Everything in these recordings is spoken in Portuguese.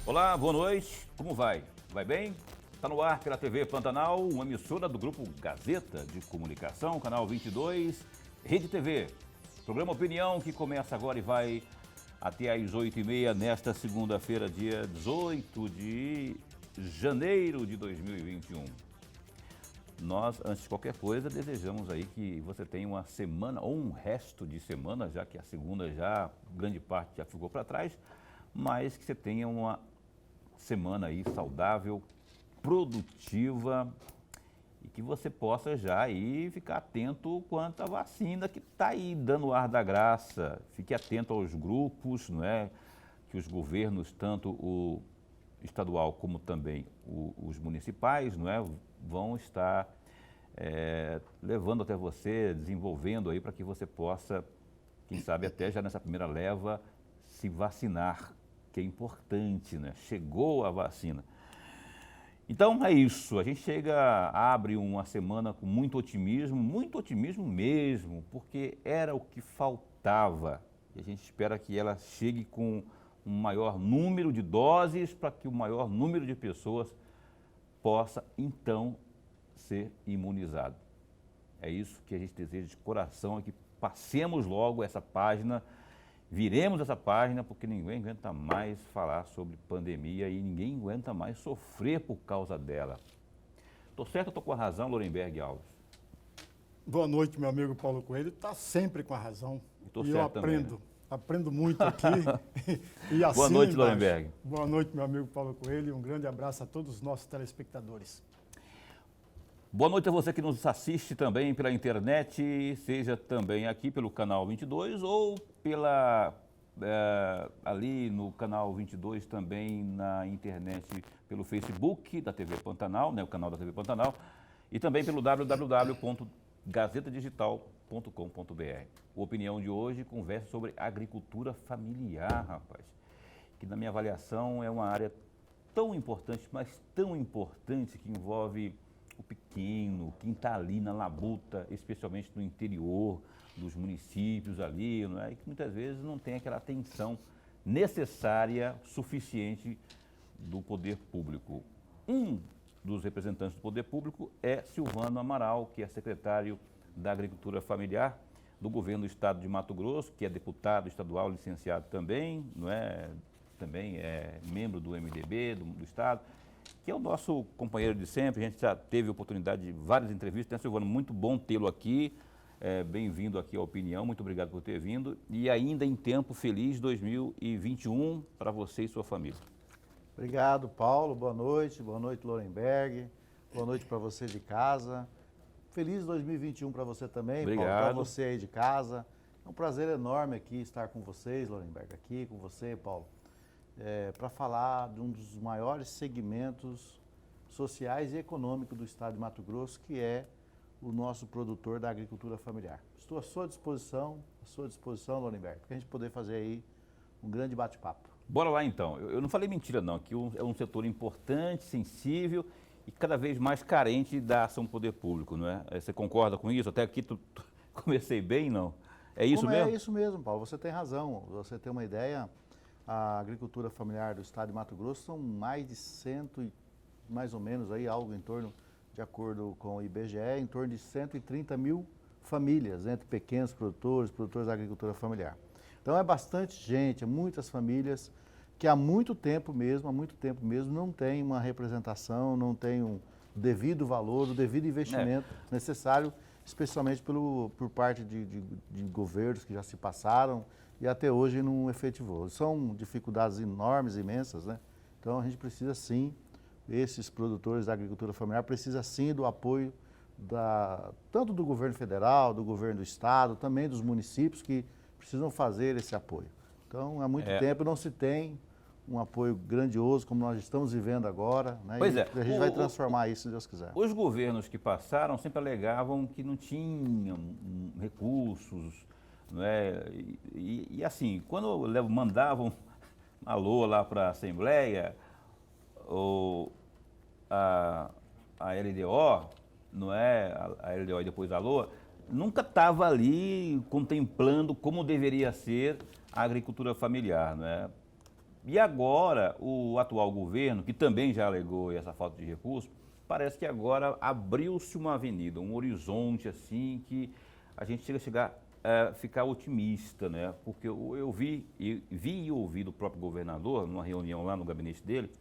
Olá, boa noite. Como vai? Vai bem? Está no ar pela TV Pantanal, uma emissora do Grupo Gazeta de Comunicação, canal 22, Rede TV. Programa Opinião que começa agora e vai até às 8h30 nesta segunda-feira, dia 18 de janeiro de 2021. Nós, antes de qualquer coisa, desejamos aí que você tenha uma semana ou um resto de semana, já que a segunda já, grande parte já ficou para trás, mas que você tenha uma semana aí saudável, produtiva e que você possa já aí ficar atento quanto à vacina que está aí dando o ar da graça. Fique atento aos grupos, não é? Que os governos, tanto o estadual como também os municipais, não é? Vão estar levando até você, desenvolvendo aí para que você possa, quem sabe até já nessa primeira leva, se vacinar, que é importante, né? Chegou a vacina. Então é isso, a gente abre uma semana com muito otimismo mesmo, porque era o que faltava. E a gente espera que ela chegue com um maior número de doses para que o maior número de pessoas possa então ser imunizado. É isso que a gente deseja de coração, é que passemos logo essa página, viremos essa página, porque ninguém aguenta mais falar sobre pandemia e ninguém aguenta mais sofrer por causa dela. Estou certo ou estou com a razão, Lorenberg Alves? Boa noite, meu amigo Paulo Coelho. Está sempre com a razão. Estou e certo eu também, né? aprendo muito aqui. E assim Boa noite, embaixo. Lorenberg. Boa noite, meu amigo Paulo Coelho. E um grande abraço a todos os nossos telespectadores. Boa noite a você que nos assiste também pela internet, seja também aqui pelo canal 22 ou ali no canal 22 também na internet pelo Facebook da TV Pantanal, né, o canal da TV Pantanal, e também pelo www.gazetadigital.com.br. O Opinião de hoje conversa sobre agricultura familiar, rapaz, que na minha avaliação é uma área tão importante, mas tão importante, que envolve o pequeno, quem está ali na labuta, especialmente no interior dos municípios ali, não é? E que muitas vezes não tem aquela atenção necessária, suficiente do poder público. Um dos representantes do poder público é Silvano Amaral, que é secretário da Agricultura Familiar do governo do estado de Mato Grosso, que é deputado estadual, licenciado também, não é? Também é membro do MDB do estado, que é o nosso companheiro de sempre. A gente já teve oportunidade de várias entrevistas, né, Silvano? Muito bom tê-lo aqui. Bem-vindo aqui à Opinião, muito obrigado por ter vindo. E ainda em tempo feliz 2021 para você e sua família. Obrigado, Paulo. Boa noite, Lorenberg. Boa noite para você de casa. Feliz 2021 para você também, obrigado. Paulo, para você aí de casa. É um prazer enorme aqui estar com vocês, Lorenberg, aqui com você, Paulo, para falar de um dos maiores segmentos sociais e econômicos do estado de Mato Grosso, que é o nosso produtor da agricultura familiar. Estou à sua disposição, Lorenberg, para a gente poder fazer aí um grande bate-papo. Bora lá então. Eu não falei mentira não, que é um setor importante, sensível e cada vez mais carente da ação do poder público, não é? Você concorda com isso? Até aqui comecei bem, não? É isso mesmo? É isso mesmo, Paulo, você tem razão. Você tem uma ideia, a agricultura familiar do estado de Mato Grosso são mais de mais ou menos aí, algo em torno, de acordo com o IBGE, em torno de 130 mil famílias, entre pequenos produtores da agricultura familiar. Então é bastante gente, é muitas famílias que há muito tempo mesmo não tem uma representação, não tem um devido valor, o devido investimento necessário, especialmente por parte de governos que já se passaram e até hoje não efetivou. São dificuldades enormes, imensas, né? Então a gente precisa sim, esses produtores da agricultura familiar precisam sim do apoio tanto do governo federal, do governo do estado, também dos municípios que precisam fazer esse apoio. Então há muito tempo não se tem um apoio grandioso como nós estamos vivendo agora, né? Pois e a gente vai transformar isso, se Deus quiser. Os governos que passaram sempre alegavam que não tinham recursos, não é? E assim, quando mandavam a LOA lá para a Assembleia, ou a LDO, não é? A LDO e depois a LOA, nunca estava ali contemplando como deveria ser a agricultura familiar, não é? E agora, o atual governo, que também já alegou essa falta de recursos, parece que agora abriu-se uma avenida, um horizonte assim que a gente chega a ficar otimista, né? Porque eu vi e ouvi do próprio governador, numa reunião lá no gabinete dele,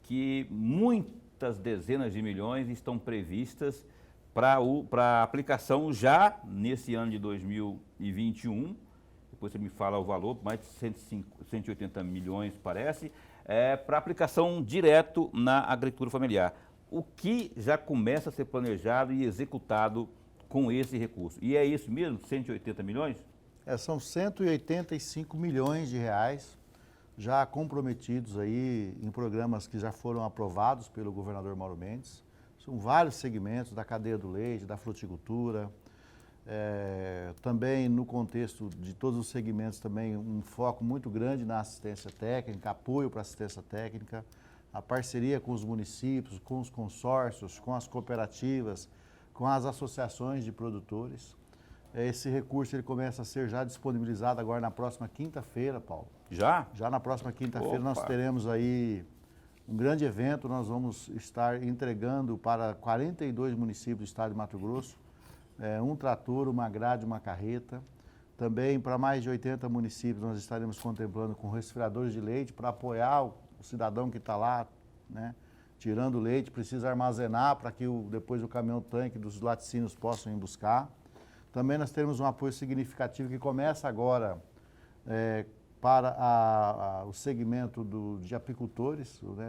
que muitas dezenas de milhões estão previstas para aplicação já nesse ano de 2021. Depois você me fala o valor, mais de 180 milhões parece, para aplicação direto na agricultura familiar. O que já começa a ser planejado e executado com esse recurso? E é isso mesmo, 180 milhões? São 185 milhões de reais já comprometidos aí em programas que já foram aprovados pelo governador Mauro Mendes. São vários segmentos da cadeia do leite, da fruticultura, também no contexto de todos os segmentos também um foco muito grande na assistência técnica, apoio para assistência técnica, a parceria com os municípios, com os consórcios, com as cooperativas, com as associações de produtores. Esse recurso ele começa a ser já disponibilizado agora na próxima quinta-feira, Paulo. Já? Já na próxima quinta-feira nós teremos aí um grande evento, nós vamos estar entregando para 42 municípios do estado de Mato Grosso, um trator, uma grade, uma carreta. Também para mais de 80 municípios nós estaremos contemplando com resfriadores de leite para apoiar o cidadão que está lá, né, tirando o leite, precisa armazenar para que depois o caminhão-tanque dos laticínios possam ir buscar. Também nós temos um apoio significativo que começa agora para o segmento de apicultores. Né,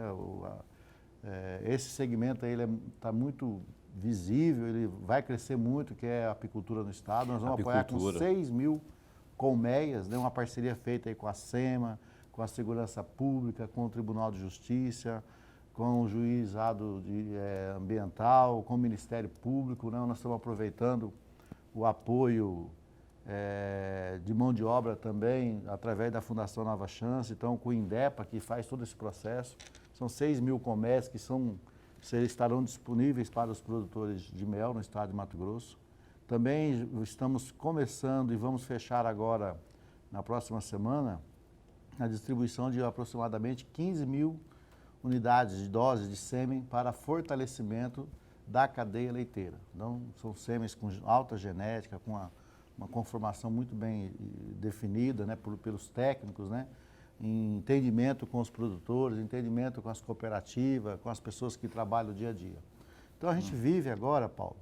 esse segmento aí está muito visível, ele vai crescer muito, que é a apicultura no estado. Nós vamos apoiar com 6 mil colmeias, né, uma parceria feita aí com a SEMA, com a Segurança Pública, com o Tribunal de Justiça, com o Juizado Ambiental, com o Ministério Público. Né? Nós estamos aproveitando o apoio de mão de obra também, através da Fundação Nova Chance, então com o INDEPA, que faz todo esse processo. São 6 mil colmeias que estarão disponíveis para os produtores de mel no estado de Mato Grosso. Também estamos começando e vamos fechar agora, na próxima semana, a distribuição de aproximadamente 15 mil unidades de doses de sêmen para fortalecimento da cadeia leiteira. Então, são sêmens com alta genética, com uma conformação muito bem definida, né, pelos técnicos, né, em entendimento com os produtores, entendimento com as cooperativas, com as pessoas que trabalham o dia a dia. Então, a gente vive agora, Paulo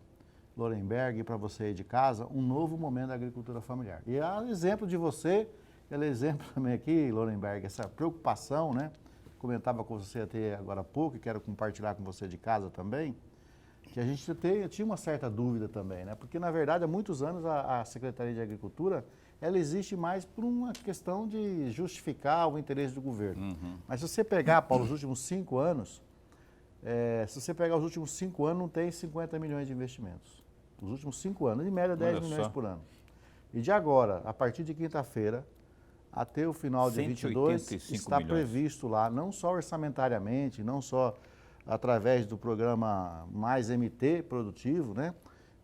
Lorenberg, para você aí de casa, um novo momento da agricultura familiar. E é exemplo de você, é exemplo também aqui, Lorenberg, essa preocupação, né? Comentava com você até agora há pouco, e quero compartilhar com você de casa também, que a gente tinha uma certa dúvida também, né? Porque, na verdade, há muitos anos a Secretaria de Agricultura, ela existe mais por uma questão de justificar o interesse do governo. Uhum. Mas se você pegar, Paulo, os últimos 5 anos, não tem 50 milhões de investimentos. Os últimos 5 anos, em média 10 milhões por ano. E de agora, a partir de quinta-feira, até o final de 2022, está previsto lá, não só orçamentariamente, não só através do programa Mais MT produtivo, né?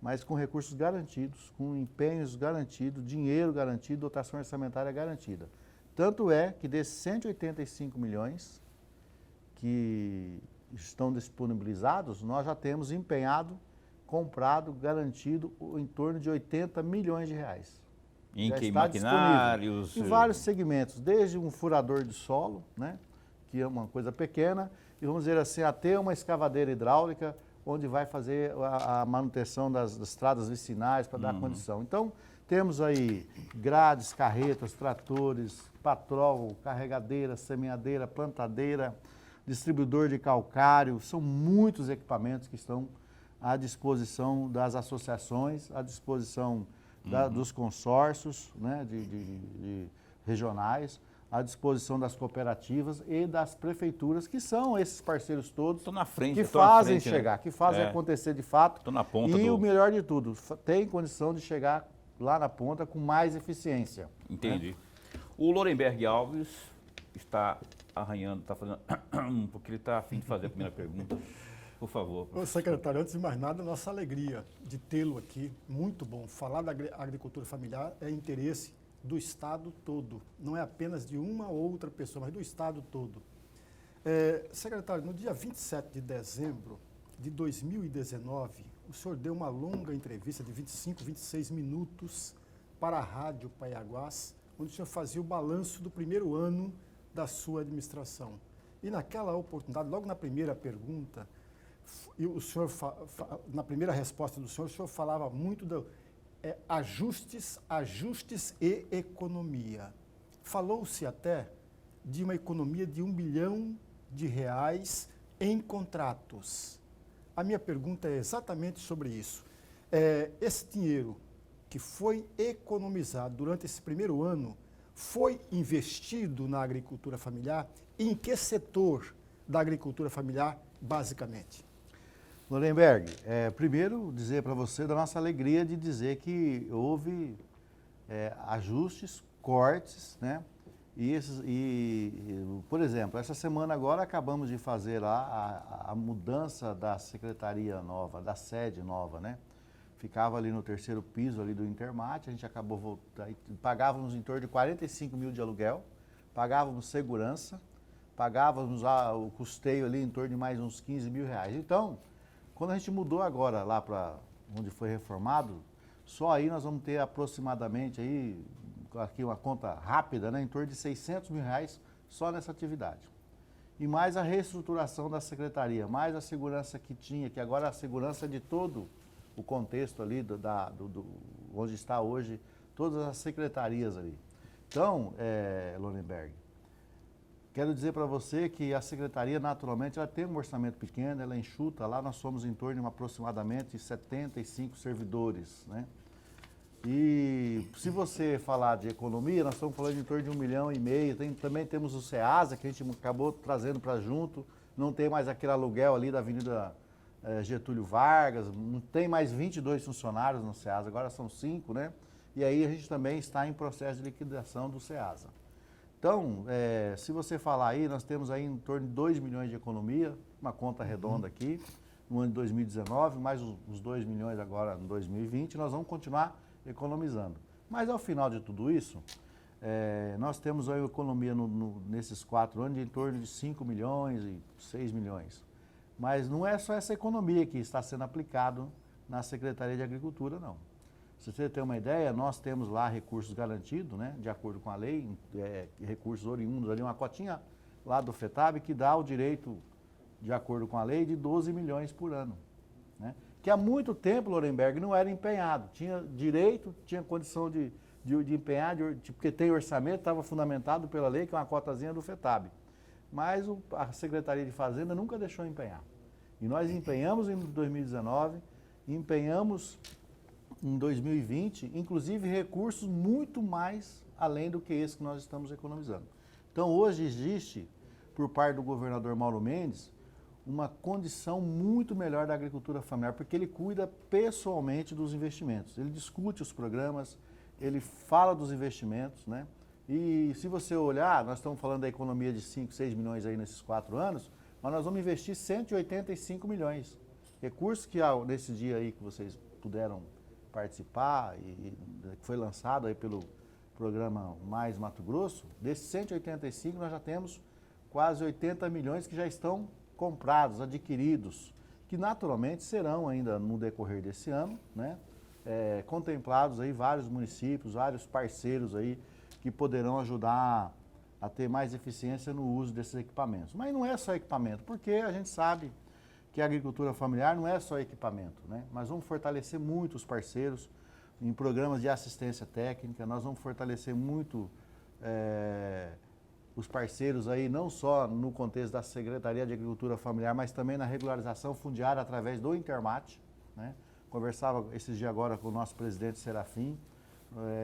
Mas com recursos garantidos, com empenhos garantidos, dinheiro garantido, dotação orçamentária garantida. Tanto é que desses 185 milhões que estão disponibilizados, nós já temos empenhado, comprado, garantido em torno de 80 milhões de reais. Em que maquinários? Em vários segmentos, desde um furador de solo, né, que é uma coisa pequena, e vamos dizer assim, até uma escavadeira hidráulica, onde vai fazer a manutenção das estradas vicinais para dar condição. Então, temos aí grades, carretas, tratores, patrol, carregadeira, semeadeira, plantadeira, distribuidor de calcário, são muitos equipamentos que estão à disposição das associações, à disposição dos consórcios, né, de regionais, à disposição das cooperativas e das prefeituras, que são esses parceiros todos que fazem chegar, né? Que fazem acontecer de fato. Estou na ponta o melhor de tudo, tem condição de chegar lá na ponta com mais eficiência. Entendi. Né? O Lorenberg Alves está arranhando, está fazendo porque ele está a fim de fazer a primeira pergunta. Por favor. Ô, secretário, antes de mais nada, nossa alegria de tê-lo aqui, muito bom. Falar da agricultura familiar é interesse do Estado todo, não é apenas de uma ou outra pessoa, mas do Estado todo. Secretário, no dia 27 de dezembro de 2019, o senhor deu uma longa entrevista de 25, 26 minutos para a Rádio Paiaguás, onde o senhor fazia o balanço do primeiro ano da sua administração. E naquela oportunidade, logo na primeira pergunta, e o senhor, na primeira resposta do senhor, o senhor falava muito de ajustes e economia. Falou-se até de uma economia de R$1 bilhão em contratos. A minha pergunta é exatamente sobre isso. Esse dinheiro que foi economizado durante esse primeiro ano foi investido na agricultura familiar? E em que setor da agricultura familiar, basicamente? Lorenberg, primeiro dizer para você da nossa alegria de dizer que houve ajustes, cortes, né? Por exemplo, essa semana agora acabamos de fazer lá a mudança da secretaria nova, da sede nova, né? Ficava ali no terceiro piso ali do Intermate, a gente acabou voltando, pagávamos em torno de 45 mil de aluguel, pagávamos segurança, pagávamos o custeio ali em torno de mais uns 15 mil reais. Então, quando a gente mudou agora lá para onde foi reformado, só aí nós vamos ter aproximadamente aí, aqui uma conta rápida, né, em torno de 600 mil reais só nessa atividade. E mais a reestruturação da secretaria, mais a segurança que tinha, que agora a segurança de todo o contexto ali, onde está hoje, todas as secretarias ali. Então, Lorenberg, quero dizer para você que a secretaria, naturalmente, ela tem um orçamento pequeno, ela é enxuta, lá nós somos em torno de aproximadamente 75 servidores, né? E se você falar de economia, nós estamos falando de em torno de 1,5 milhão, também temos o SEASA, que a gente acabou trazendo para junto, não tem mais aquele aluguel ali da Avenida Getúlio Vargas, não tem mais 22 funcionários no SEASA, agora são 5, né? E aí a gente também está em processo de liquidação do SEASA. Então, se você falar aí, nós temos aí em torno de 2 milhões de economia, uma conta redonda aqui, no ano de 2019, mais os 2 milhões agora em 2020, nós vamos continuar economizando. Mas ao final de tudo isso, nós temos aí economia nesses 4 anos de em torno de 5 milhões e 6 milhões. Mas não é só essa economia que está sendo aplicado na Secretaria de Agricultura, não. Se você ter uma ideia, nós temos lá recursos garantidos, né, de acordo com a lei, recursos oriundos ali, uma cotinha lá do FETAB que dá o direito, de acordo com a lei, de 12 milhões por ano, né? Que há muito tempo, Lorenberg, não era empenhado. Tinha direito, tinha condição de empenhar, porque tem orçamento, estava fundamentado pela lei, que é uma cotazinha do FETAB. Mas a Secretaria de Fazenda nunca deixou empenhar. E nós empenhamos em 2019, empenhamos em 2020, inclusive recursos muito mais além do que esse que nós estamos economizando. Então hoje existe, por parte do governador Mauro Mendes, uma condição muito melhor da agricultura familiar, porque ele cuida pessoalmente dos investimentos. Ele discute os programas, ele fala dos investimentos, né? E se você olhar, nós estamos falando da economia de 5, 6 milhões aí nesses 4 anos, mas nós vamos investir 185 milhões. Recursos que nesse dia aí que vocês puderam participar e que foi lançado aí pelo programa Mais Mato Grosso, desses 185 nós já temos quase 80 milhões que já estão comprados, adquiridos, que naturalmente serão ainda no decorrer desse ano, né, contemplados aí vários municípios, vários parceiros aí que poderão ajudar a ter mais eficiência no uso desses equipamentos. Mas não é só equipamento, porque a gente sabe que a agricultura familiar não é só equipamento, né? Nós vamos fortalecer muito os parceiros em programas de assistência técnica, nós vamos fortalecer muito os parceiros aí, não só no contexto da Secretaria de Agricultura Familiar, mas também na regularização fundiária através do Intermate, né? Conversava esses dias agora com o nosso presidente Serafim.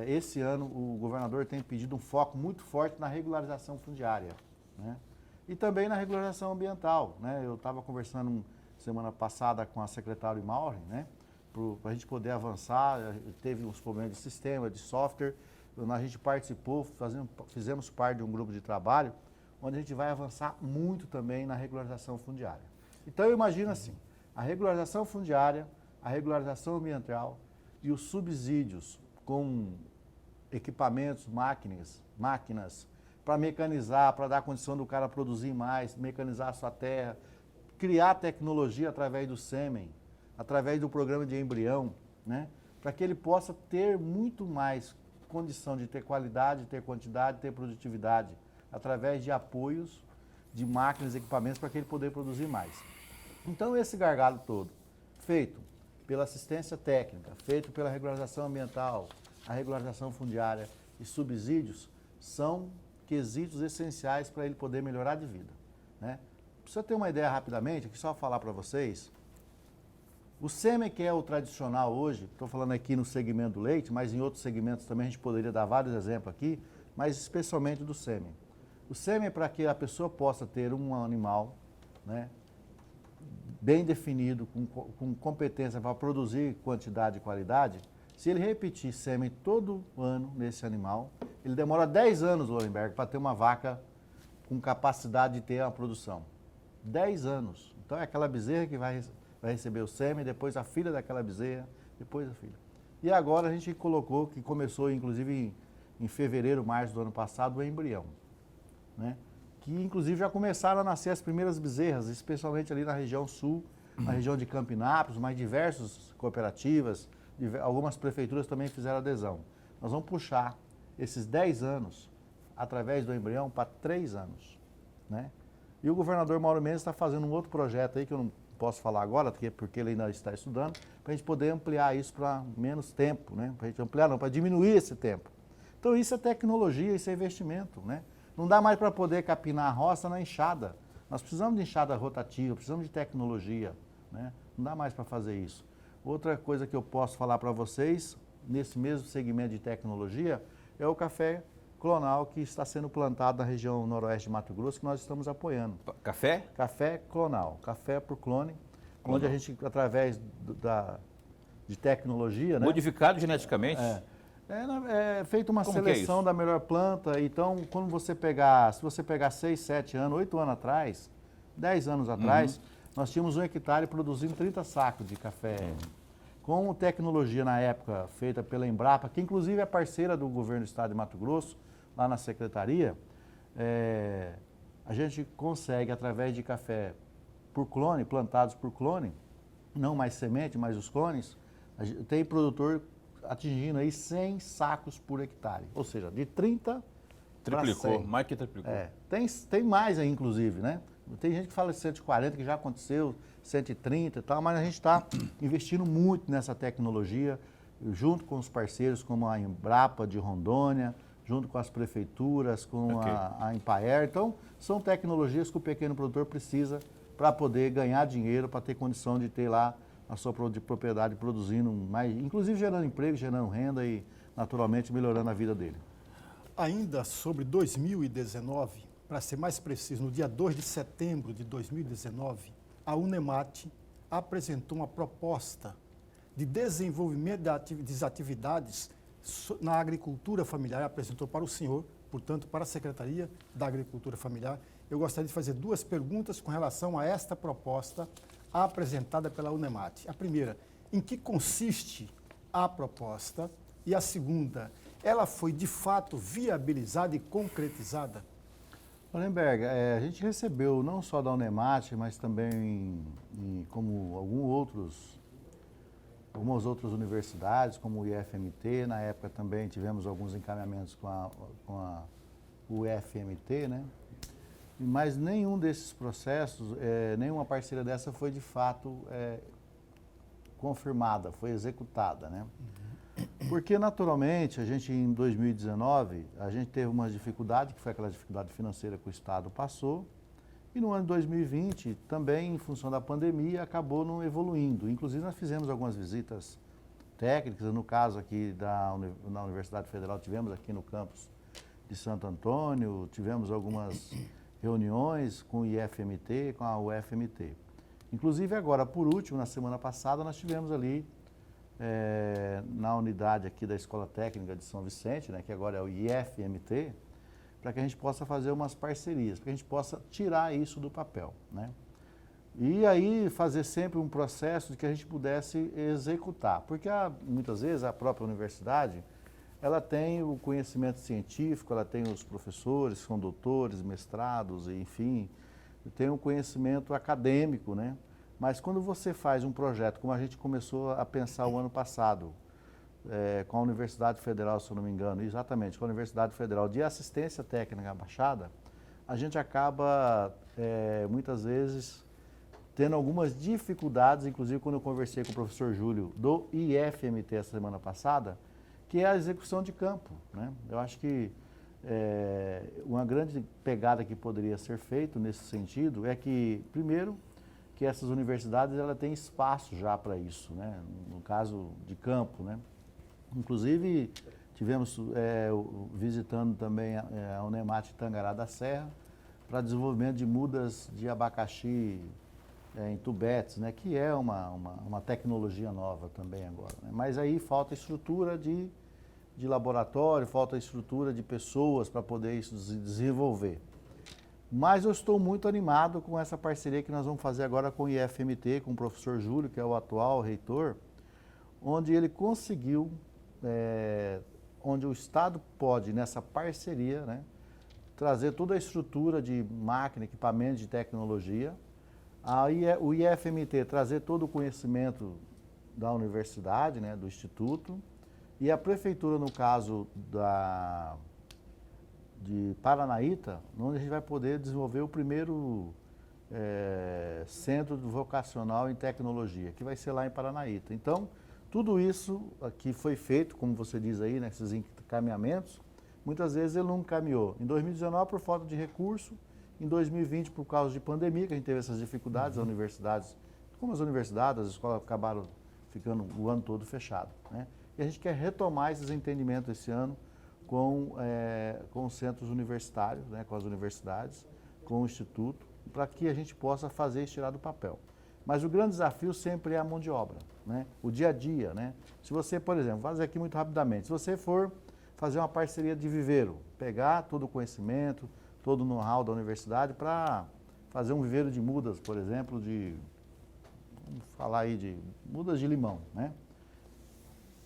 Esse ano o governador tem pedido um foco muito forte na regularização fundiária, né? E também na regularização ambiental, né? Eu estava conversando semana passada com a secretária Maureen, né? Para a gente poder avançar, teve uns problemas de sistema, de software, a gente participou, fizemos parte de um grupo de trabalho, onde a gente vai avançar muito também na regularização fundiária. Então eu imagino assim, a regularização fundiária, a regularização ambiental e os subsídios com equipamentos, máquinas para mecanizar, para dar condição do cara produzir mais, mecanizar a sua terra, criar tecnologia através do sêmen, através do programa de embrião, né? Para que ele possa ter muito mais condição de ter qualidade, ter quantidade, ter produtividade, através de apoios, de máquinas e equipamentos para que ele poder produzir mais. Então esse gargalo todo, feito pela assistência técnica, feito pela regularização ambiental, a regularização fundiária e subsídios, são quesitos essenciais para ele poder melhorar de vida, né? Para você ter uma ideia rapidamente, aqui só falar para vocês, o sêmen que é o tradicional hoje, estou falando aqui no segmento do leite, mas em outros segmentos também a gente poderia dar vários exemplos aqui, mas especialmente do sêmen. O sêmen é para que a pessoa possa ter um animal, né, bem definido, com competência para produzir quantidade e qualidade. Se ele repetir sêmen todo ano nesse animal, ele demora 10 anos, Lorenberg, para ter uma vaca com capacidade de ter uma produção. 10 anos. Então é aquela bezerra que vai receber o sêmen, depois a filha daquela bezerra, depois a filha. E agora a gente colocou, que começou inclusive em fevereiro, março do ano passado, o embrião, né? Que inclusive já começaram a nascer as primeiras bezerras, especialmente ali na região sul, na região de Campinápolis, mas diversas cooperativas, algumas prefeituras também fizeram adesão. Nós vamos puxar esses 10 anos, através do embrião, para 3 anos, né? E o governador Mauro Mendes está fazendo um outro projeto aí, que eu não posso falar agora, porque ele ainda está estudando, para a gente poder ampliar isso para menos tempo, né? Para a gente ampliar não, para diminuir esse tempo. Então isso é tecnologia, isso é investimento, né? Não dá mais para poder capinar a roça na enxada. Nós precisamos de enxada rotativa, precisamos de tecnologia, né? Não dá mais para fazer isso. Outra coisa que eu posso falar para vocês, nesse mesmo segmento de tecnologia, é o café clonal que está sendo plantado na região noroeste de Mato Grosso, que nós estamos apoiando. Café? Café clonal, café por clone, onde a gente, através de tecnologia, né? Modificado geneticamente? É feita uma Como seleção da melhor planta. Então, quando você pegar, se você pegar 6, 7 anos, 8 anos atrás, 10 anos atrás, nós tínhamos 1 hectare produzindo 30 sacos de café. Com tecnologia na época feita pela Embrapa, que inclusive é parceira do governo do estado de Mato Grosso, lá na secretaria, a gente consegue, através de café por clone, plantados por clone, não mais semente, mas os clones, tem produtor atingindo aí 100 sacos por hectare, ou seja, de 30 Triplicou, para 100. mais que triplicou. Tem mais aí, inclusive, né? Tem gente que fala de 140, que já aconteceu, 130 e tal, mas a gente está investindo muito nessa tecnologia, junto com os parceiros como a Embrapa de Rondônia, junto com as prefeituras, com a Empaer. Então, são tecnologias que o pequeno produtor precisa para poder ganhar dinheiro, para ter condição de ter lá a sua propriedade produzindo mais, inclusive gerando emprego, gerando renda e, naturalmente, melhorando a vida dele. Ainda sobre 2019, para ser mais preciso, no dia 2 de setembro de 2019, a Unemat apresentou uma proposta de desenvolvimento das atividades na agricultura familiar, apresentou para o senhor, portanto, para a Secretaria da Agricultura Familiar. Eu gostaria de fazer 2 perguntas com relação a esta proposta apresentada pela Unemat. A primeira, em que consiste a proposta? E a segunda, ela foi de fato viabilizada e concretizada? Lorenberg, a gente recebeu não só da Unemat, mas também como algumas outras universidades, como o IFMT, na época também tivemos alguns encaminhamentos com a UFMT, né? Mas nenhum desses processos, nenhuma parceria dessa foi de fato confirmada, foi executada, né? Porque naturalmente a gente em 2019, a gente teve uma dificuldade, que foi aquela dificuldade financeira que o Estado passou, e no ano de 2020 também, em função da pandemia, acabou não evoluindo. Inclusive nós fizemos algumas visitas técnicas, no caso aqui na Universidade Federal, tivemos aqui no campus de Santo Antônio, tivemos algumas reuniões com o IFMT, com a UFMT. Inclusive agora, por último, na semana passada, nós tivemos ali na unidade aqui da Escola Técnica de São Vicente, né, que agora é o IFMT, para que a gente possa fazer umas parcerias, para que a gente possa tirar isso do papel, né? E aí fazer sempre um processo de que a gente pudesse executar, porque muitas vezes a própria universidade, ela tem o conhecimento científico, ela tem os professores, são doutores, mestrados, enfim, tem um conhecimento acadêmico, né? Mas quando você faz um projeto, como a gente começou a pensar o ano passado, com a Universidade Federal, se eu não me engano, exatamente, com a Universidade Federal de Assistência Técnica à Baixada, a gente acaba, muitas vezes, tendo algumas dificuldades, inclusive quando eu conversei com o professor Júlio do IFMT essa semana passada, que é a execução de campo, né? Eu acho que uma grande pegada que poderia ser feita nesse sentido é que, primeiro, que essas universidades ela têm espaço já para isso, né? No caso de campo, né? Inclusive, tivemos visitando também a Unemat Tangará da Serra para desenvolvimento de mudas de abacaxi em tubetes, né? Que é uma tecnologia nova também agora, né? Mas aí falta estrutura de laboratório, falta estrutura de pessoas para poder isso desenvolver. Mas eu estou muito animado com essa parceria que nós vamos fazer agora com o IFMT, com o professor Júlio, que é o atual reitor, onde ele conseguiu, onde o Estado pode, nessa parceria, né, trazer toda a estrutura de máquina, equipamento de tecnologia, o IFMT trazer todo o conhecimento da universidade, né, do instituto, e a prefeitura, no caso de Paranaíta, onde a gente vai poder desenvolver o primeiro centro vocacional em tecnologia, que vai ser lá em Paranaíta. Então, tudo isso que foi feito, como você diz aí, nesses encaminhamentos, muitas vezes ele não encaminhou. Em 2019, por falta de recurso, em 2020, por causa de pandemia, que a gente teve essas dificuldades, as universidades, como as universidades, as escolas acabaram ficando o ano todo fechado, né? E a gente quer retomar esses entendimentos esse ano com os centros universitários, né, com as universidades, com o Instituto, para que a gente possa fazer isso tirar do papel. Mas o grande desafio sempre é a mão de obra, né? O dia a dia, né? Se você, por exemplo, vou fazer aqui muito rapidamente, se você for fazer uma parceria de viveiro, pegar todo o conhecimento, todo o know-how da universidade para fazer um viveiro de mudas, por exemplo, vamos falar aí de mudas de limão, né?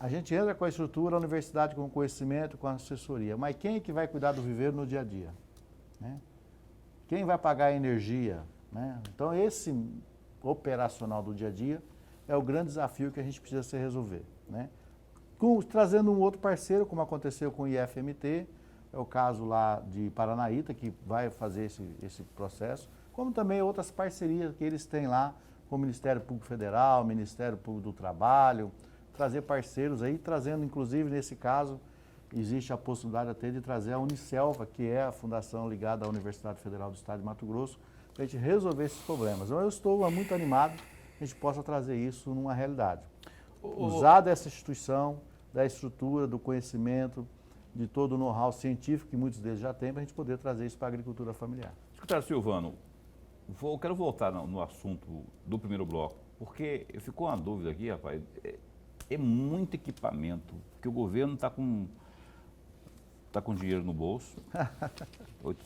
A gente entra com a estrutura, a universidade com o conhecimento, com a assessoria, mas quem é que vai cuidar do viveiro no dia a dia, né? Quem vai pagar a energia, né? Então esse operacional do dia a dia é o grande desafio que a gente precisa se resolver, né? Trazendo um outro parceiro, como aconteceu com o IFMT, é o caso lá de Paranaíta, que vai fazer esse processo, como também outras parcerias que eles têm lá com o Ministério Público Federal, Ministério Público do Trabalho, trazer parceiros aí, trazendo inclusive nesse caso, existe a possibilidade até de trazer a Unicelva, que é a fundação ligada à Universidade Federal do Estado de Mato Grosso, para a gente resolver esses problemas. Então eu estou muito animado que a gente possa trazer isso numa realidade. Usar dessa instituição, da estrutura, do conhecimento, de todo o know-how científico que muitos deles já têm, para a gente poder trazer isso para a agricultura familiar. Secretário Silvano, eu quero voltar no assunto do primeiro bloco, porque ficou uma dúvida aqui, rapaz. É muito equipamento, porque o governo está com dinheiro no bolso.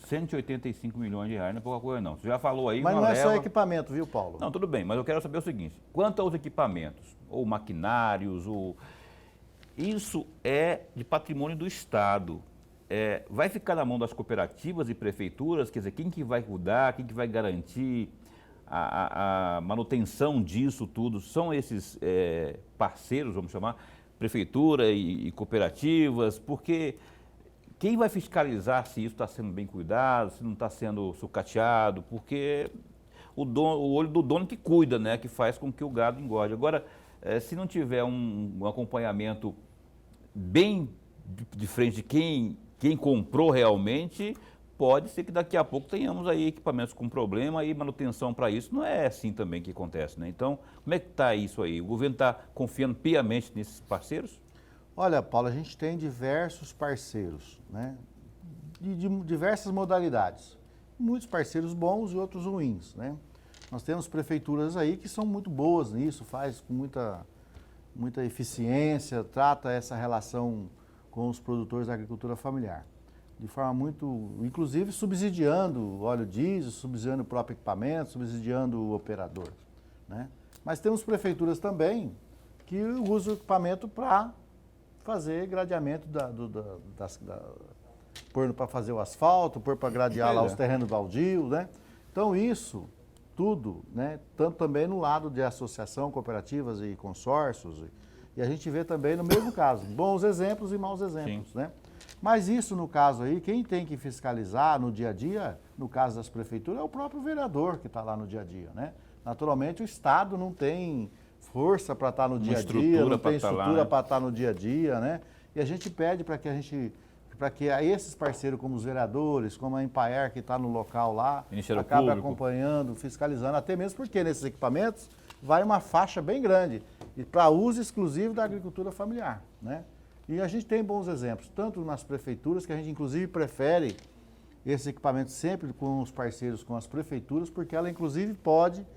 185 milhões de reais não é pouca coisa, não. Você já falou aí. Mas não é só equipamento, viu, Paulo? Não, tudo bem, mas eu quero saber o seguinte: quanto aos equipamentos, ou maquinários, isso é de patrimônio do Estado. Vai ficar na mão das cooperativas e prefeituras? Quer dizer, quem que vai cuidar, quem que vai garantir a manutenção disso tudo? São esses parceiros, vamos chamar, prefeitura e cooperativas, porque quem vai fiscalizar se isso está sendo bem cuidado, se não está sendo sucateado? Porque o olho do dono que cuida, né, que faz com que o gado engorde. Agora, se não tiver um acompanhamento bem de frente de quem comprou realmente, pode ser que daqui a pouco tenhamos aí equipamentos com problema e manutenção para isso. Não é assim também que acontece, né? Então, como é que está isso aí? O governo está confiando piamente nesses parceiros? Olha, Paulo, a gente tem diversos parceiros, né? De diversas modalidades. Muitos parceiros bons e outros ruins, né? Nós temos prefeituras aí que são muito boas nisso, faz com muita eficiência, trata essa relação com os produtores da agricultura familiar. De forma muito, inclusive subsidiando o óleo diesel, subsidiando o próprio equipamento, subsidiando o operador, né? Mas temos prefeituras também que usam o equipamento para fazer gradeamento pôr para fazer o asfalto, pôr para gradear lá os terrenos baldios, né? Então isso tudo, né? Tanto também no lado de associação, cooperativas e consórcios, e a gente vê também no mesmo caso, bons exemplos e maus exemplos, né? Mas isso no caso aí, quem tem que fiscalizar no dia a dia, no caso das prefeituras, é o próprio vereador que está lá no dia a dia, né? Naturalmente o Estado não tem força para estar no dia a dia, não tem estrutura para estar no dia a dia, né? E a gente pede para que esses parceiros, como os vereadores, como a Empaer, que está no local lá, acabe acompanhando, fiscalizando, até mesmo porque nesses equipamentos vai uma faixa bem grande e para uso exclusivo da agricultura familiar, né? E a gente tem bons exemplos, tanto nas prefeituras, que a gente inclusive prefere esse equipamento sempre com os parceiros, com as prefeituras, porque ela inclusive pode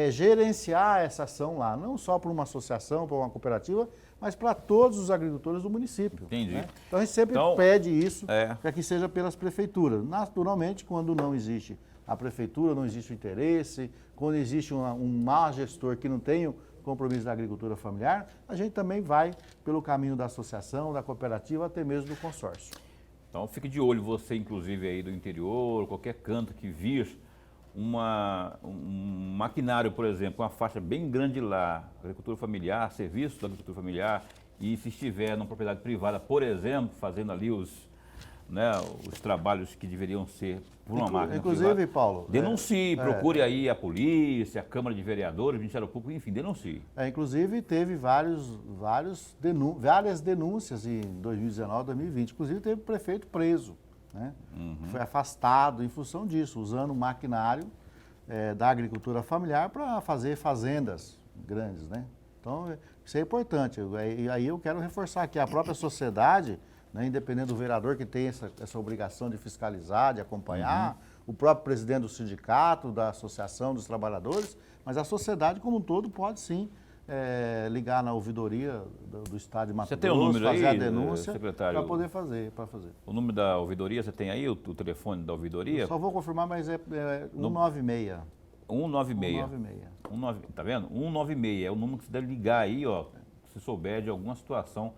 gerenciar essa ação lá, não só para uma associação, para uma cooperativa, mas para todos os agricultores do município. Entendi. Né? Então a gente sempre pede isso para que seja pelas prefeituras. Naturalmente, quando não existe a prefeitura, não existe o interesse, quando existe um mau gestor que não tem o compromisso da agricultura familiar, a gente também vai pelo caminho da associação, da cooperativa, até mesmo do consórcio. Então fique de olho, você inclusive aí do interior, qualquer canto que vir um maquinário, por exemplo, uma faixa bem grande lá, agricultura familiar, serviço da agricultura familiar, e se estiver numa propriedade privada, por exemplo, fazendo ali os trabalhos que deveriam ser por uma máquina inclusive, privada, Paulo, denuncie, procure aí a polícia, a Câmara de Vereadores, o Ministério Público, enfim, denuncie. Inclusive teve várias denúncias em 2019, 2020, inclusive teve o prefeito preso, né? Foi afastado em função disso, usando o maquinário da agricultura familiar para fazer fazendas grandes, né? Então, isso é importante. E aí eu quero reforçar que a própria sociedade, né, independente do vereador que tem essa obrigação de fiscalizar, de acompanhar, o próprio presidente do sindicato, da associação dos trabalhadores, mas a sociedade como um todo pode sim ligar na ouvidoria do Estado de Mato Grosso, tem o número fazer aí, a denúncia secretário? para poder fazer. O número da ouvidoria, você tem aí o telefone da ouvidoria? Eu só vou confirmar, mas é 196. 196. 196. Tá vendo? 196 é o número que você deve ligar aí, ó, se souber de alguma situação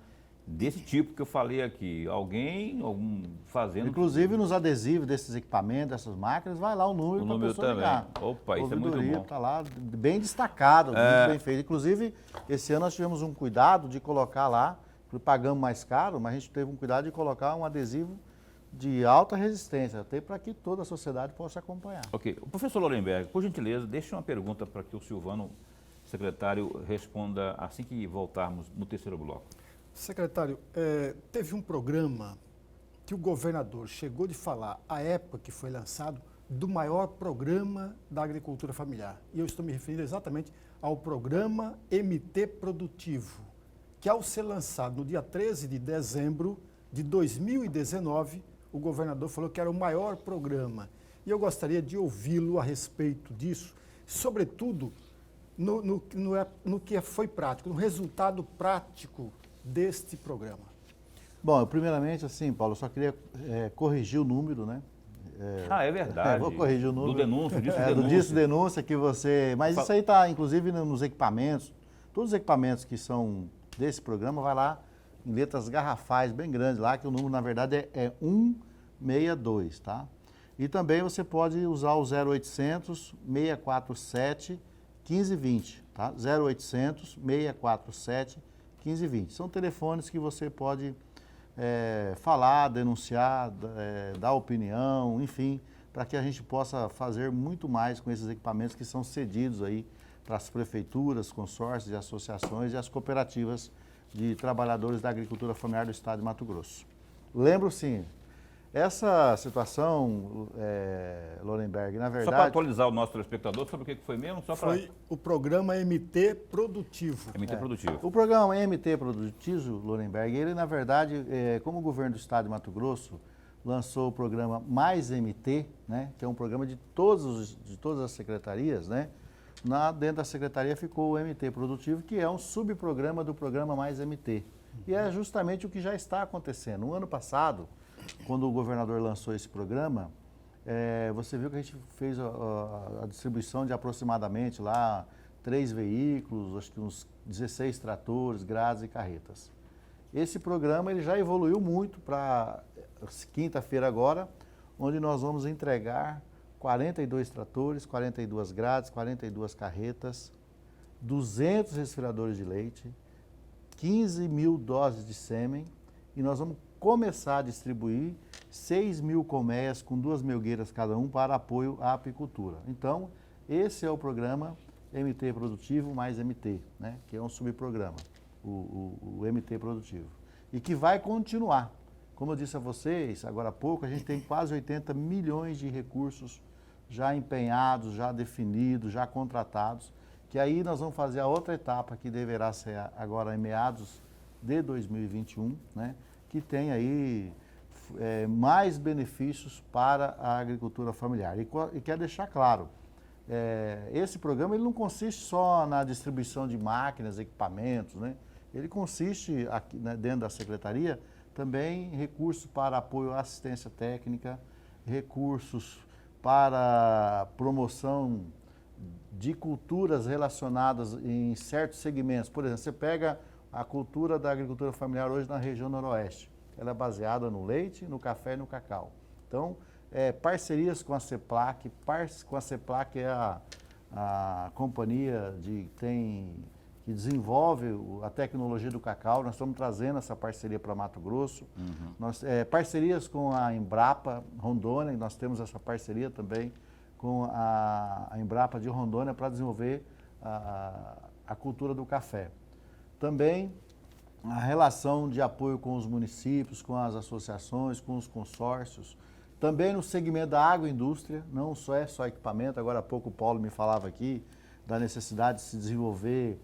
desse tipo que eu falei aqui. Algum fazendo... Inclusive nos adesivos desses equipamentos, dessas máquinas, vai lá o número para a pessoa também. ligar. Opa, isso é muito bom. Está lá, bem destacado, muito bem feito. Inclusive, esse ano nós tivemos um cuidado de colocar lá, pagamos mais caro, mas a gente teve um cuidado de colocar um adesivo de alta resistência, até para que toda a sociedade possa acompanhar. Ok. O professor Lorenberg, por gentileza, deixe uma pergunta para que o Silvano, secretário, responda assim que voltarmos no terceiro bloco. Secretário, teve um programa que o governador chegou de falar, à época que foi lançado, do maior programa da agricultura familiar. E eu estou me referindo exatamente ao programa MT Produtivo, que ao ser lançado no dia 13 de dezembro de 2019, o governador falou que era o maior programa. E eu gostaria de ouvi-lo a respeito disso, sobretudo no que foi prático, no resultado prático deste programa. Bom, primeiramente, assim, Paulo, eu só queria corrigir o número, né? É verdade. Vou corrigir o número. Do denúncio, do disco denúncia que você... Mas isso aí está, inclusive, nos equipamentos. Todos os equipamentos que são desse programa, vai lá em letras garrafais bem grandes lá, que o número, na verdade, é 162, tá? E também você pode usar o 0800 647 1520, tá? 0800 647 1520. São telefones que você pode falar, denunciar, dar opinião, enfim, para que a gente possa fazer muito mais com esses equipamentos que são cedidos aí para as prefeituras, consórcios e associações e as cooperativas de trabalhadores da agricultura familiar do Estado de Mato Grosso. Lembro, sim, essa situação, Lorenberg, na verdade... Só para atualizar o nosso telespectador sobre o que foi mesmo? Foi o programa MT Produtivo. MT Produtivo. O programa MT Produtivo, Lorenberg, ele, na verdade, como o governo do Estado de Mato Grosso lançou o programa Mais MT, né, que é um programa de todas as secretarias, né, dentro da secretaria ficou o MT Produtivo, que é um subprograma do programa Mais MT. E é justamente o que já está acontecendo. No ano passado, quando o governador lançou esse programa, você viu que a gente fez a distribuição de aproximadamente lá 3 veículos, acho que uns 16 tratores, grades e carretas. Esse programa ele já evoluiu muito para quinta-feira agora, onde nós vamos entregar 42 tratores, 42 grades, 42 carretas, 200 resfriadores de leite, 15 mil doses de sêmen e nós vamos começar a distribuir 6 mil colmeias com 2 melgueiras cada um para apoio à apicultura. Então, esse é o programa MT Produtivo mais MT, né, que é um subprograma, o MT Produtivo. E que vai continuar. Como eu disse a vocês, agora há pouco, a gente tem quase 80 milhões de recursos já empenhados, já definidos, já contratados, que aí nós vamos fazer a outra etapa, que deverá ser agora em meados de 2021, né, que tem aí mais benefícios para a agricultura familiar. E quero deixar claro, esse programa ele não consiste só na distribuição de máquinas, equipamentos, né? Ele consiste, aqui, né, dentro da secretaria, também em recursos para apoio à assistência técnica, recursos para promoção de culturas relacionadas em certos segmentos. Por exemplo, você pega a cultura da agricultura familiar hoje na região noroeste. Ela é baseada no leite, no café e no cacau. Então, parcerias com a CEPLAC, com a CEPLAC é a companhia que desenvolve a tecnologia do cacau, nós estamos trazendo essa parceria para Mato Grosso. Parcerias com a Embrapa Rondônia, nós temos essa parceria também com a Embrapa de Rondônia para desenvolver a cultura do café. Também a relação de apoio com os municípios, com as associações, com os consórcios. Também no segmento da agroindústria, não só equipamento, agora há pouco o Paulo me falava aqui da necessidade de se desenvolver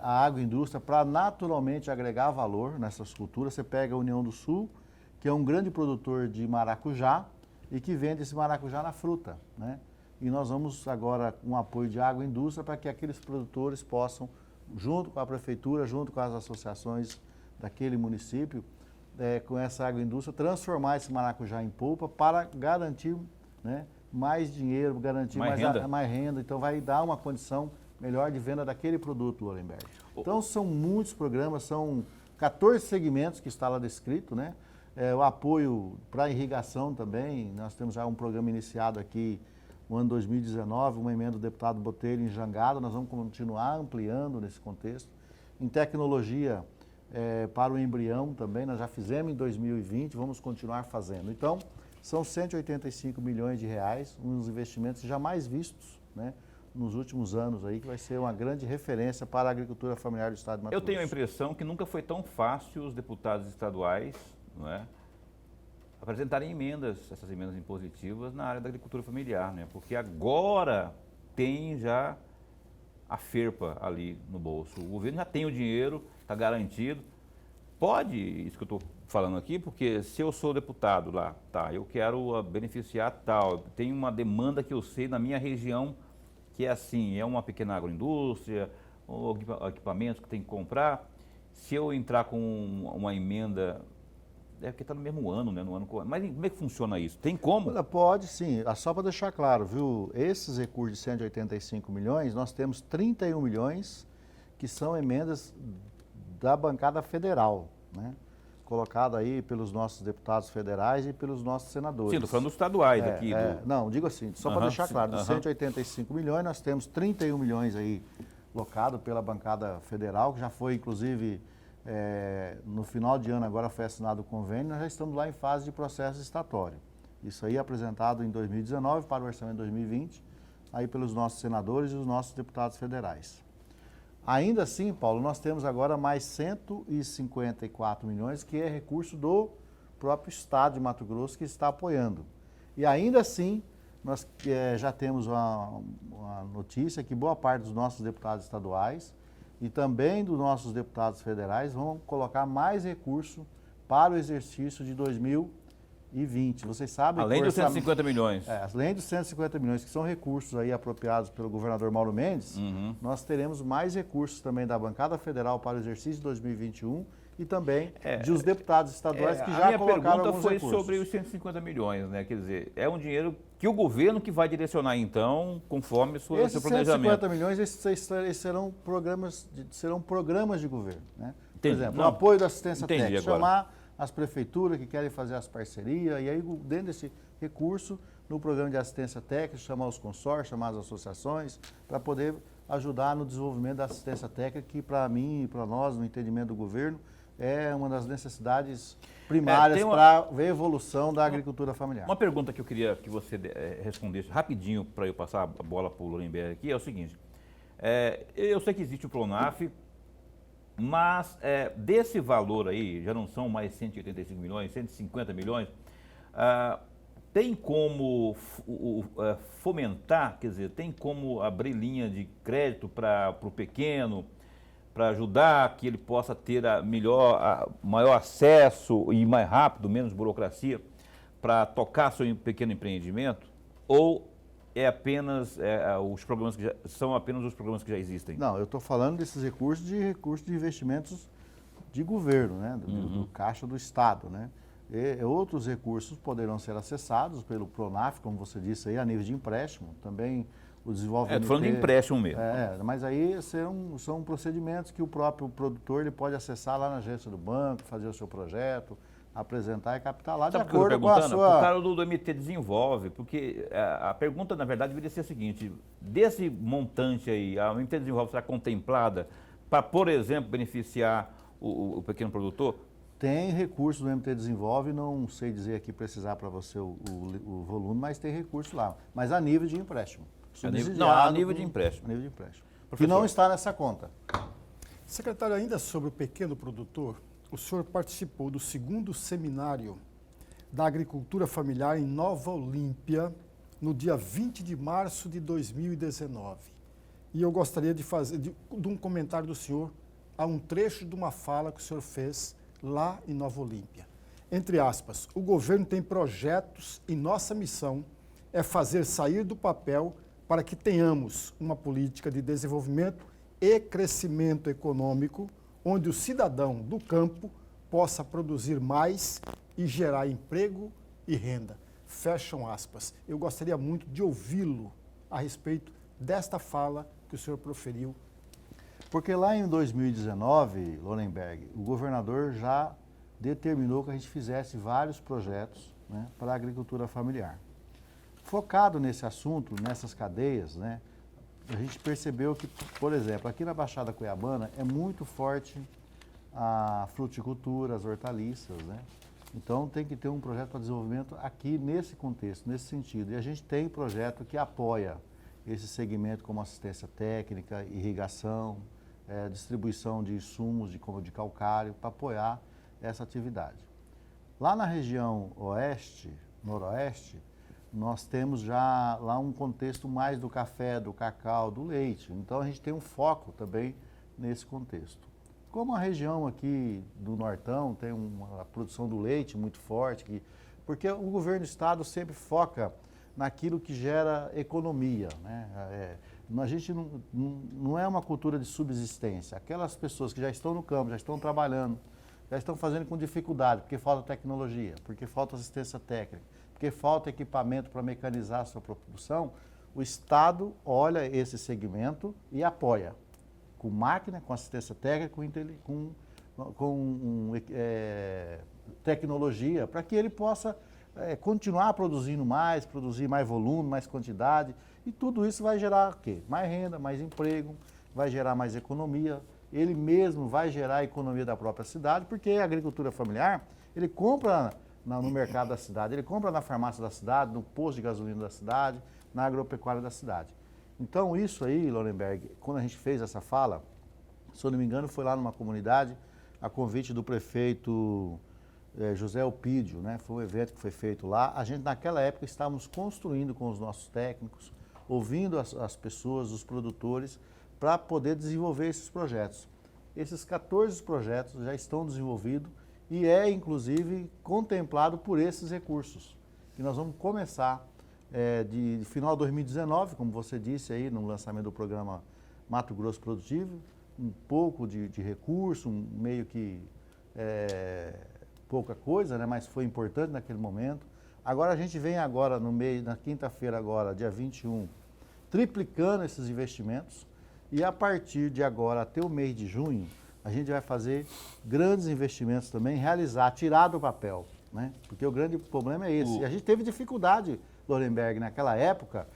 a agroindústria para naturalmente agregar valor nessas culturas. Você pega a União do Sul, que é um grande produtor de maracujá e que vende esse maracujá na fruta, né? E nós vamos agora com apoio de agroindústria para que aqueles produtores possam, junto com a prefeitura, junto com as associações daquele município, com essa agroindústria, transformar esse maracujá em polpa para garantir, né, mais dinheiro, garantir mais renda. Então vai dar uma condição melhor de venda daquele produto, Lorenberg. Então são muitos programas, são 14 segmentos que está lá descrito, né? O apoio para a irrigação também, nós temos já um programa iniciado aqui no ano 2019, uma emenda do deputado Botelho em Jangada, nós vamos continuar ampliando nesse contexto. Em tecnologia para o embrião também, nós já fizemos em 2020, vamos continuar fazendo. Então, são 185 milhões de reais, uns investimentos jamais vistos, né, nos últimos anos aí, que vai ser uma grande referência para a agricultura familiar do estado de Mato Grosso. Eu tenho a impressão que nunca foi tão fácil os deputados estaduais, não é, apresentarem emendas, essas emendas impositivas na área da agricultura familiar, né? Porque agora tem já a ferpa ali no bolso. O governo já tem o dinheiro, está garantido. Pode, isso que eu estou falando aqui, porque se eu sou deputado lá, tá, eu quero beneficiar tal, tem uma demanda que eu sei na minha região que é assim, é uma pequena agroindústria, ou equipamentos que tem que comprar. Se eu entrar com uma emenda, é porque está no mesmo ano, né? No ano, mas como é que funciona isso? Tem como? Pode sim, só para deixar claro, viu? Esses recursos de 185 milhões, nós temos 31 milhões que são emendas da bancada federal, né? Colocado aí pelos nossos deputados federais e pelos nossos senadores. Sim, estou falando dos estaduais aqui. Não, digo assim, só para deixar claro, dos 185 milhões, nós temos 31 milhões aí locado pela bancada federal, que já foi, inclusive, no final de ano agora foi assinado o convênio, nós já estamos lá em fase de processo estatório. Isso aí apresentado em 2019 para o orçamento de 2020, aí pelos nossos senadores e os nossos deputados federais. Ainda assim, Paulo, nós temos agora mais 154 milhões, que é recurso do próprio estado de Mato Grosso que está apoiando. E ainda assim, nós já temos uma notícia que boa parte dos nossos deputados estaduais e também dos nossos deputados federais vão colocar mais recurso para o exercício de 2020. Vocês sabem... Além dos 150 milhões. Além dos 150 milhões, que são recursos aí apropriados pelo governador Mauro Mendes, nós teremos mais recursos também da bancada federal para o exercício de 2021 e também de os deputados estaduais que já colocaram alguns recursos. A minha pergunta foi sobre os 150 milhões, né? Quer dizer, é um dinheiro que o governo que vai direcionar, então, conforme o seu planejamento. Esses 150 milhões, esses serão programas de governo, né? Por exemplo, o apoio da assistência técnica, agora. chamar as prefeituras que querem fazer as parcerias, e aí dentro desse recurso, no programa de assistência técnica, chamar os consórcios, chamar as associações, para poder ajudar no desenvolvimento da assistência técnica, que para mim e para nós, no entendimento do governo, é uma das necessidades primárias para ver a evolução da agricultura familiar. Uma pergunta que eu queria que você respondesse rapidinho para eu passar a bola para o Lorenberg aqui é o seguinte. Eu sei que existe o Pronaf, mas desse valor aí, já não são mais 185 milhões, 150 milhões, tem como fomentar, quer dizer, tem como abrir linha de crédito para o pequeno, para ajudar que ele possa ter maior acesso e mais rápido, menos burocracia, para tocar seu pequeno empreendimento? Ou são apenas os programas que já existem? Não, eu estou falando desses recursos de investimentos de governo, né, do Caixa do Estado, né? E outros recursos poderão ser acessados pelo Pronaf, como você disse aí, a nível de empréstimo, também o desenvolvimento... Estou falando de empréstimo mesmo. Mas aí são procedimentos que o próprio produtor ele pode acessar lá na agência do banco, fazer o seu projeto, apresentar e captar lá de acordo com a sua... O cara do MT Desenvolve, porque a pergunta, na verdade, deveria ser a seguinte: desse montante aí, a MT Desenvolve será contemplada para, por exemplo, beneficiar o pequeno produtor? Tem recurso do MT Desenvolve, não sei dizer aqui, precisar para você o volume, mas tem recurso lá. Mas a nível de empréstimo. A nível de empréstimo. A nível de empréstimo. Que não está nessa conta. Secretário, ainda sobre o pequeno produtor, o senhor participou do 2º seminário da agricultura familiar em Nova Olímpia, no dia 20 de março de 2019. E eu gostaria de fazer de um comentário do senhor a um trecho de uma fala que o senhor fez lá em Nova Olímpia. Entre aspas, o governo tem projetos e nossa missão é fazer sair do papel para que tenhamos uma política de desenvolvimento e crescimento econômico, onde o cidadão do campo possa produzir mais e gerar emprego e renda. Fecham aspas. Eu gostaria muito de ouvi-lo a respeito desta fala que o senhor proferiu. Porque lá em 2019, Lorenberg, o governador já determinou que a gente fizesse vários projetos, né, para a agricultura familiar. Focado nesse assunto, nessas cadeias, né, a gente percebeu que, por exemplo, aqui na Baixada Cuiabana é muito forte a fruticultura, as hortaliças, né? Então tem que ter um projeto para desenvolvimento aqui nesse contexto, nesse sentido. E a gente tem projeto que apoia esse segmento como assistência técnica, irrigação, distribuição de insumos como de calcário, para apoiar essa atividade. Lá na região oeste, noroeste, nós temos já lá um contexto mais do café, do cacau, do leite. Então a gente tem um foco também nesse contexto. Como a região aqui do Nortão tem uma produção do leite muito forte, porque o governo do estado sempre foca naquilo que gera economia, né? A gente não é uma cultura de subsistência. Aquelas pessoas que já estão no campo, já estão trabalhando, já estão fazendo com dificuldade, porque falta tecnologia, porque falta assistência técnica, porque falta equipamento para mecanizar a sua produção, o Estado olha esse segmento e apoia, com máquina, com assistência técnica, com tecnologia, para que ele possa continuar produzindo mais, produzir mais volume, mais quantidade, e tudo isso vai gerar o quê? Mais renda, mais emprego, vai gerar mais economia, ele mesmo vai gerar a economia da própria cidade, porque a agricultura familiar, ele compra no mercado da cidade, ele compra na farmácia da cidade, no posto de gasolina da cidade, na agropecuária da cidade. Então isso aí, Lorenberg, quando a gente fez essa fala, se eu não me engano, foi lá numa comunidade, a convite do prefeito José Elpidio, né? Foi um evento que foi feito lá. A gente, naquela época, estávamos construindo com os nossos técnicos, ouvindo as pessoas, os produtores, para poder desenvolver esses projetos. Esses 14 projetos já estão desenvolvidos e inclusive, contemplado por esses recursos, que nós vamos começar de final de 2019, como você disse aí, no lançamento do programa Mato Grosso Produtivo, um pouco de recurso, meio que pouca coisa, né, mas foi importante naquele momento. Agora a gente vem agora, na quinta-feira agora, dia 21, triplicando esses investimentos, e a partir de agora até o mês de junho, a a gente vai fazer grandes investimentos também, realizar, tirar do papel, né? Porque o grande problema é esse. E a gente teve dificuldade, Lorenberg, naquela época,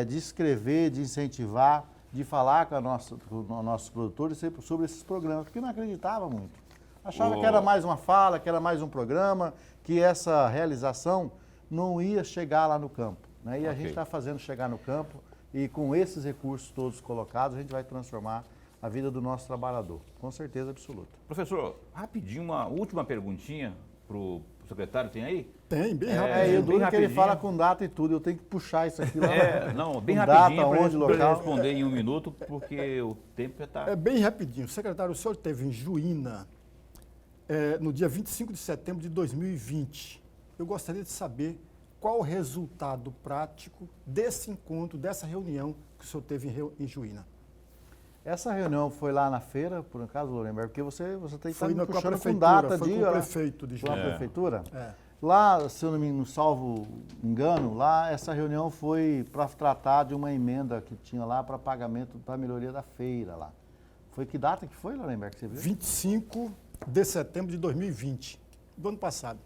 de escrever, de incentivar, de falar com nossos produtores sobre esses programas, porque não acreditava muito. Achava que era mais uma fala, que era mais um programa, que essa realização não ia chegar lá no campo, né? E a gente está fazendo chegar no campo e com esses recursos todos colocados, a gente vai transformar a vida do nosso trabalhador, com certeza absoluta. Professor, rapidinho, uma última perguntinha para o secretário, tem aí? Tem, bem rápido. Eu duro que ele fala com data e tudo, eu tenho que puxar isso aqui lá. Não, bem com rapidinho data, onde, para ele local. responder em 1 minuto, porque o tempo já está... É bem rapidinho. Secretário, o senhor esteve em Juína no dia 25 de setembro de 2020. Eu gostaria de saber qual o resultado prático desse encontro, dessa reunião que o senhor teve em Juína. Essa reunião foi lá na feira, por acaso, Lorenberg, porque você tem que estar me puxando com prefeitura, data foi de... com o prefeito de Com a Juína. prefeitura? É. Lá, se eu não me salvo engano, lá essa reunião foi para tratar de uma emenda que tinha lá para pagamento para melhoria da feira lá. Foi que data que foi, Lorenberg, que você viu? 25 de setembro de 2020, do ano passado.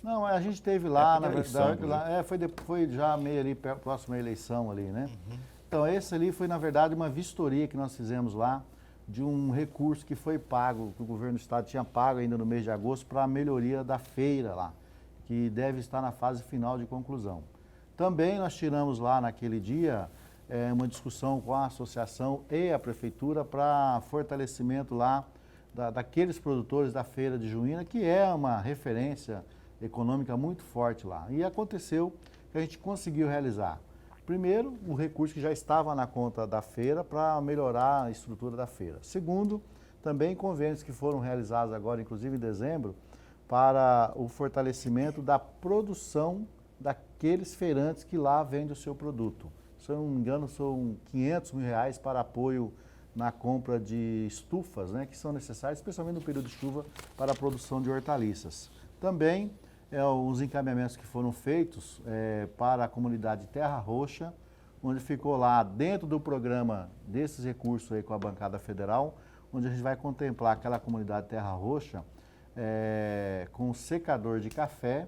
Não, a gente teve lá, na eleição, verdade, lá, foi já meio ali, próxima à eleição ali, né? Então, esse ali foi, na verdade, uma vistoria que nós fizemos lá de um recurso que foi pago, que o governo do estado tinha pago ainda no mês de agosto para a melhoria da feira lá, que deve estar na fase final de conclusão. Também nós tiramos lá naquele dia uma discussão com a associação e a prefeitura para fortalecimento lá daqueles produtores da feira de Juína, que é uma referência econômica muito forte lá. E aconteceu que a gente conseguiu realizar. Primeiro, o recurso que já estava na conta da feira para melhorar a estrutura da feira. Segundo, também convênios que foram realizados agora, inclusive em dezembro, para o fortalecimento da produção daqueles feirantes que lá vendem o seu produto. Se eu não me engano, são R$500 mil para apoio na compra de estufas, né, que são necessárias, especialmente no período de chuva, para a produção de hortaliças. Também os encaminhamentos que foram feitos para a comunidade Terra Roxa, onde ficou lá dentro do programa desses recursos aí com a bancada federal, onde a gente vai contemplar aquela comunidade Terra Roxa com um secador de café,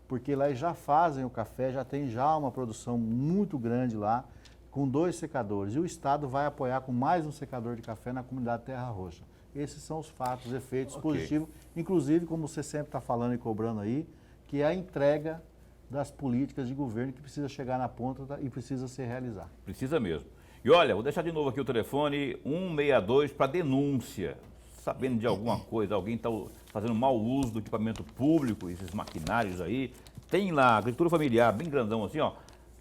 porque lá eles já fazem o café, já tem já uma produção muito grande lá, com 2 secadores. E o Estado vai apoiar com mais um secador de café na comunidade Terra Roxa. Esses são os fatos, efeitos positivos, inclusive, como você sempre está falando e cobrando aí, que é a entrega das políticas de governo que precisa chegar na ponta e precisa se realizar. Precisa mesmo. E olha, vou deixar de novo aqui o telefone 162 para denúncia. Sabendo de alguma coisa, alguém está fazendo mau uso do equipamento público, esses maquinários aí. Tem lá, agricultura familiar, bem grandão assim, ó,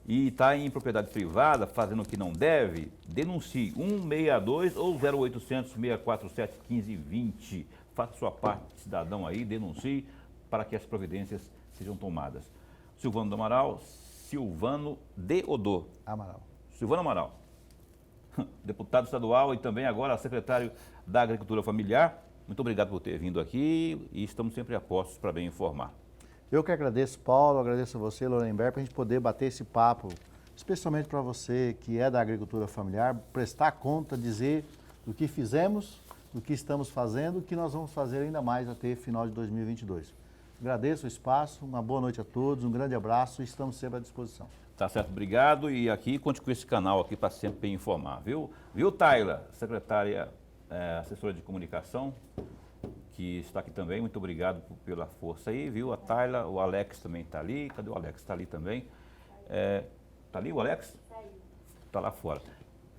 e está em propriedade privada, fazendo o que não deve, denuncie 162 ou 0800 647 1520. Faça sua parte, cidadão aí, denuncie para que as providências sejam tomadas. Silvano do Amaral, Silvano Deodô. Amaral. Silvano Amaral, deputado estadual e também agora secretário da Agricultura Familiar. Muito obrigado por ter vindo aqui e estamos sempre a postos para bem informar. Eu que agradeço, Paulo, agradeço a você, Lorenberg, para a gente poder bater esse papo, especialmente para você que é da agricultura familiar, prestar conta, dizer do que fizemos, do que estamos fazendo, o que nós vamos fazer ainda mais até final de 2022. Agradeço o espaço, uma boa noite a todos, um grande abraço e estamos sempre à disposição. Tá certo, obrigado. E aqui, conte com esse canal aqui para sempre bem informar, viu? Viu, Tayla, secretária, assessora de comunicação, que está aqui também. Muito obrigado pela força aí, viu? A Tayla, o Alex também está ali. Cadê o Alex? Está ali também. Está ali o Alex? Está lá fora.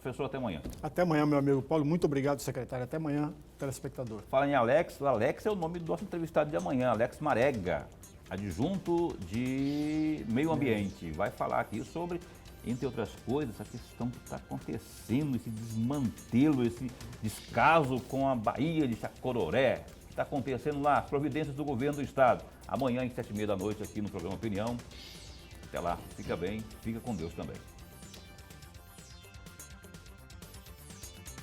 Professor, até amanhã. Até amanhã, meu amigo Paulo. Muito obrigado, secretário. Até amanhã, telespectador. Fala em Alex, o Alex é o nome do nosso entrevistado de amanhã, Alex Marega, adjunto de Meio Ambiente. Vai falar aqui sobre, entre outras coisas, essa questão que está acontecendo, esse desmantelo, esse descaso com a Baía de Chacororé, que está acontecendo lá, as providências do governo do estado. Amanhã, às 7h30 da noite, aqui no programa Opinião. Até lá, fica bem, fica com Deus também.